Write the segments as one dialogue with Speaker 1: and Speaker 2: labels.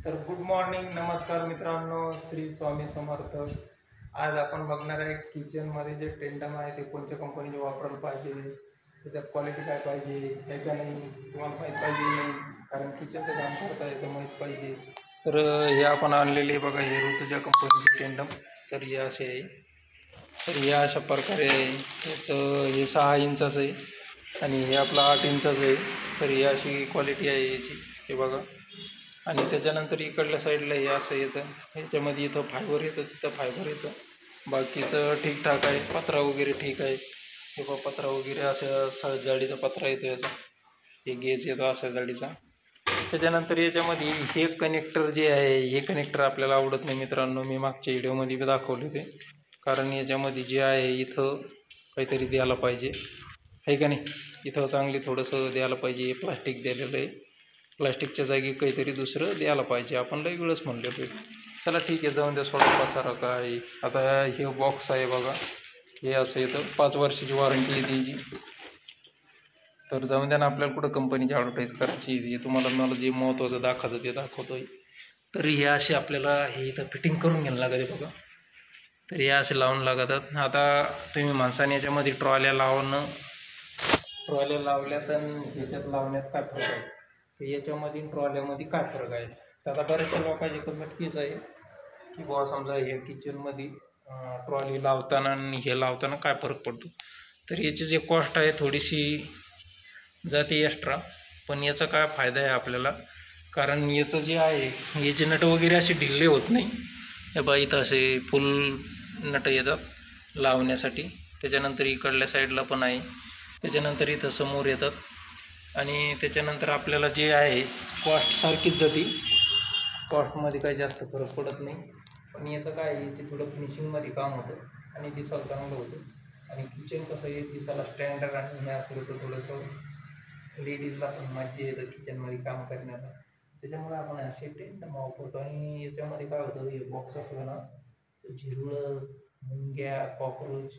Speaker 1: तर good morning, नमस्कार मित्रांनो, श्री स्वामी समर्थ. आज आपण बघणार आहे किचनमध्ये जे टेंडम आहे ते कोणत्या कंपनीचे वापरायला पाहिजे, त्याच्यात क्वालिटी काय पाहिजे हे का नाही तुम्हाला माहीत पाहिजे नाही, कारण किचनचं काम करता येतं माहीत पाहिजे. तर हे आपण आणलेले बघा, हे ऋतुजा कंपनीचे टेंडम. तर हे असे आहे, तर हे अशा प्रकारे आहे. याचं हे 6 इंचाचं आहे आणि हे आपलं 8 इंचाचं आहे. तर ही अशी क्वालिटी आहे याची, हे बघा. आणि त्याच्यानंतर इकडल्या साईडला हे असं येतं, ह्याच्यामध्ये इथं फायबर येतं, तिथं फायबर येतं. बाकीचं ठीकठाक आहे, पत्रा वगैरे ठीक आहे. हे बघा, पत्रा वगैरे असं जाडीचा पत्रा येतो याचा, हे गेज येतो असा जाडीचा. त्याच्यानंतर याच्यामध्ये हे कनेक्टर जे आहे, हे कनेक्टर आपल्याला आवडत नाही मित्रांनो. मी मागच्या व्हिडिओमध्ये बी दाखवले ते, कारण याच्यामध्ये जे आहे इथं काहीतरी द्यायला पाहिजे, आहे का नाही. इथं चांगली थोडंसं द्यायला पाहिजे. हे प्लास्टिक दिलेलं आहे, प्लास्टिकच्या जागी काहीतरी दुसरं द्यायला पाहिजे. आपण लई वेळच म्हणले होते. चला ठीक आहे, जाऊन द्या, सोडा पसारा काय. आता हे बॉक्स आहे बघा, हे असं येतं, 5 वर्षाची वॉरंटी आहे त्याची. तर जाऊन द्या ना, आपल्याला कुठं कंपनीची ॲडव्हर्टाईज करायची. हे तुम्हाला मला जे महत्त्वाचं दाखवतं ते दाखवतो आहे. तर हे असे आपल्याला हे इथं फिटिंग करून घ्यायला लागते बघा. तर हे असे लावून लागतात. आता तुम्ही माणसाने याच्यामध्ये ट्रॉल्या लावल्या तर ह्याच्यात लावण्यात काय फरक आहे, तर याच्यामध्ये ट्रॉल्यामध्ये काय फरक आहे. तर आता बऱ्याचशा लोकांची कमेंट तीच आहे की बुवा समजा हे किचनमध्ये ट्रॉली लावताना आणि हे लावताना काय फरक पडतो. तर याची जे कॉस्ट आहे थोडीशी जाते एक्स्ट्रा, पण याचा काय फायदा आहे आपल्याला, कारण याचं जे आहे याचे नट वगैरे असे ढिल्ले होत नाही. हे बा, इथं असे फुल नट येतात लावण्यासाठी. त्याच्यानंतर इकडल्या साईडला पण आहे, त्याच्यानंतर इथं समोर येतात. आणि त्याच्यानंतर आपल्याला जे आहे कॉस्ट सारखीच जाते, कॉस्टमध्ये काही जास्त फरक पडत नाही. पण याचं काय आहे, याचे थोडं फिनिशिंगमध्ये काम होतं आणि दिसायला चांगलं होतं. आणि किचन कसं आहे, दिसायला स्टँडर्ड आणि हे असलं तर थोडंसं लेडीजला पण मजा येतं किचनमध्ये काम करण्याला. त्याच्यामुळे आपण असे टेंडम वापरतो. आणि याच्यामध्ये काय होतं, हे बॉक्स असलं ना, झिरवळ, मुंग्या, कॉक्रोच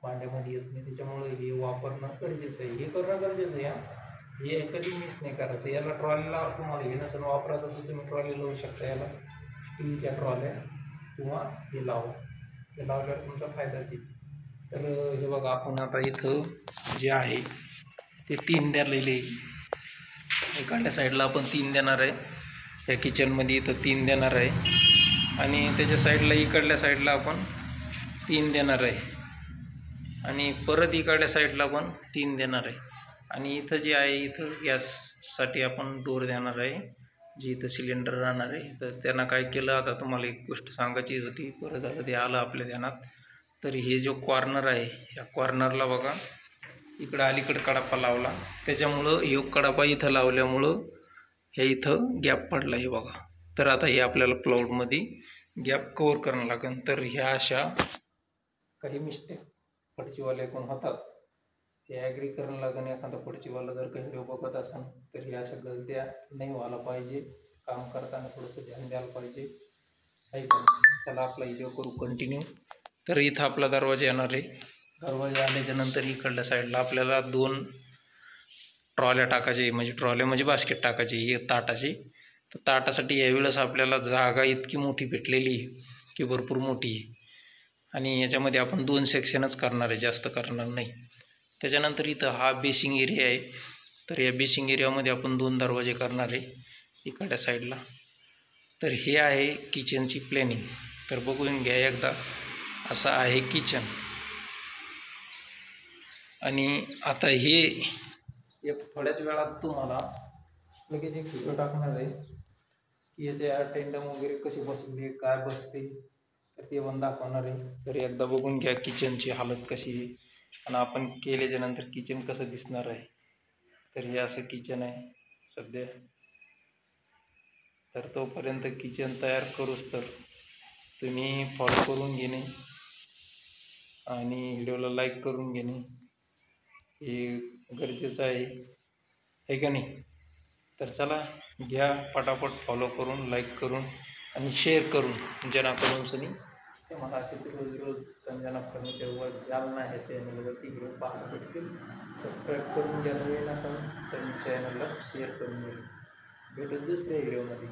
Speaker 1: भांड्यामध्ये येत नाही. त्याच्यामुळे हे वापरणं गरजेचं आहे, हे करणं गरजेचं आहे. हे कधी मिस नाही करायचं. याला ट्रॉलीला तुम्हाला हे नसेल वापरायचं तर तुम्ही ट्रॉली लावू शकता, याला स्टीलच्या ट्रॉल्या किंवा हे लावा, हे लावल्यावर तुमचा फायदाच आहे. तर हे बघा, आपण आता इथं जे आहे ते 3 द्यालेले. इकडल्या साईडला आपण 3 देणार आहे, या किचनमध्ये इथं 3 देणार आहे. आणि त्याच्या साईडला इकडल्या साईडला आपण 3 देणार आहे. आणि परत इकडल्या साईडला पण 3 देणार आहे. आणि इथं जे आहे इथं गॅससाठी आपण डोर देणार आहे, जे इथं सिलेंडर राहणार आहे. तर त्यांना काय केलं, आता तुम्हाला एक गोष्ट सांगायची होती, बरं झालं ते आलं आपल्या ध्यानात. तर हे जो कॉर्नर आहे, या कॉर्नरला बघा, इकडं अलीकडं कडापा लावला, त्याच्यामुळं हे कडापा इथं लावल्यामुळं हे इथं गॅप पडला, हे बघा. तर आता हे आपल्याला प्लाऊडमध्ये गॅप कवर करावं लागेल. तर ह्या अशा काही मिस्टेक पडचीवाले कोण होतात, हे ॲग्री करायला लागेल. एखादा पडचीवाला जर काही व्हिडिओ बघत असाल तर ह्या अशा गलत्या नाही व्हायला पाहिजे. काम करताना थोडंसं ध्यान द्यायला पाहिजे, आहे का. त्याला आपला व्हिडिओ करू कंटिन्यू. तर इथं आपला दरवाजा येणार आहे. दरवाजा आल्याच्या नंतर इकडल्या साईडला आपल्याला 2 ट्रॉल्या टाकायचे, म्हणजे ट्रॉल्या म्हणजे बास्केट टाकायची, हे ताटाची. तर ताटासाठी यावेळेस आपल्याला जागा इतकी मोठी भेटलेली की भरपूर मोठी आहे. आणि याच्यामध्ये आपण 2 सेक्शनच करणार आहे, जास्त करणार नाही. त्याच्यानंतर इथं हा बेसिंग एरिया आहे. तर या बेसिंग एरियामध्ये आपण 2 दरवाजे करणार आहे इकडच्या साईडला. तर हे आहे किचनची प्लॅनिंग. तर बघून घ्या एकदा, असं आहे किचन. आणि आता हे एक थोड्याच वेळात तुम्हाला लगेच एक व्हिडिओ टाकणार आहे की याचे टेंडम वगैरे कसे बसले, काय बसते, तर ते पण दाखवणार आहे. तर एकदा बघून घ्या किचनची हालत कशी आहे आणि आपण केल्याच्या नंतर किचन कसं दिसणार आहे. तर हे असं किचन आहे सध्या. तर तोपर्यंत किचन तयार करूच तर तुम्ही फॉलो करून घेणे आणि व्हिडिओला लाईक करून घेणे हे गरजेचं आहे का नाही. तर चला, घ्या पटापट फॉलो करून, लाईक करून आणि शेअर करून, जेणेकरून सनी ते मला असेच रोज संजना फर्निचरवर जालना ह्या चॅनलवरती व्हिडिओ पाहायला भेटतील. सबस्क्राईब करून घ्या, नवीन असाल तर चॅनलला शेअर करून घ्या. भेटू दुसऱ्या व्हिडिओमध्ये.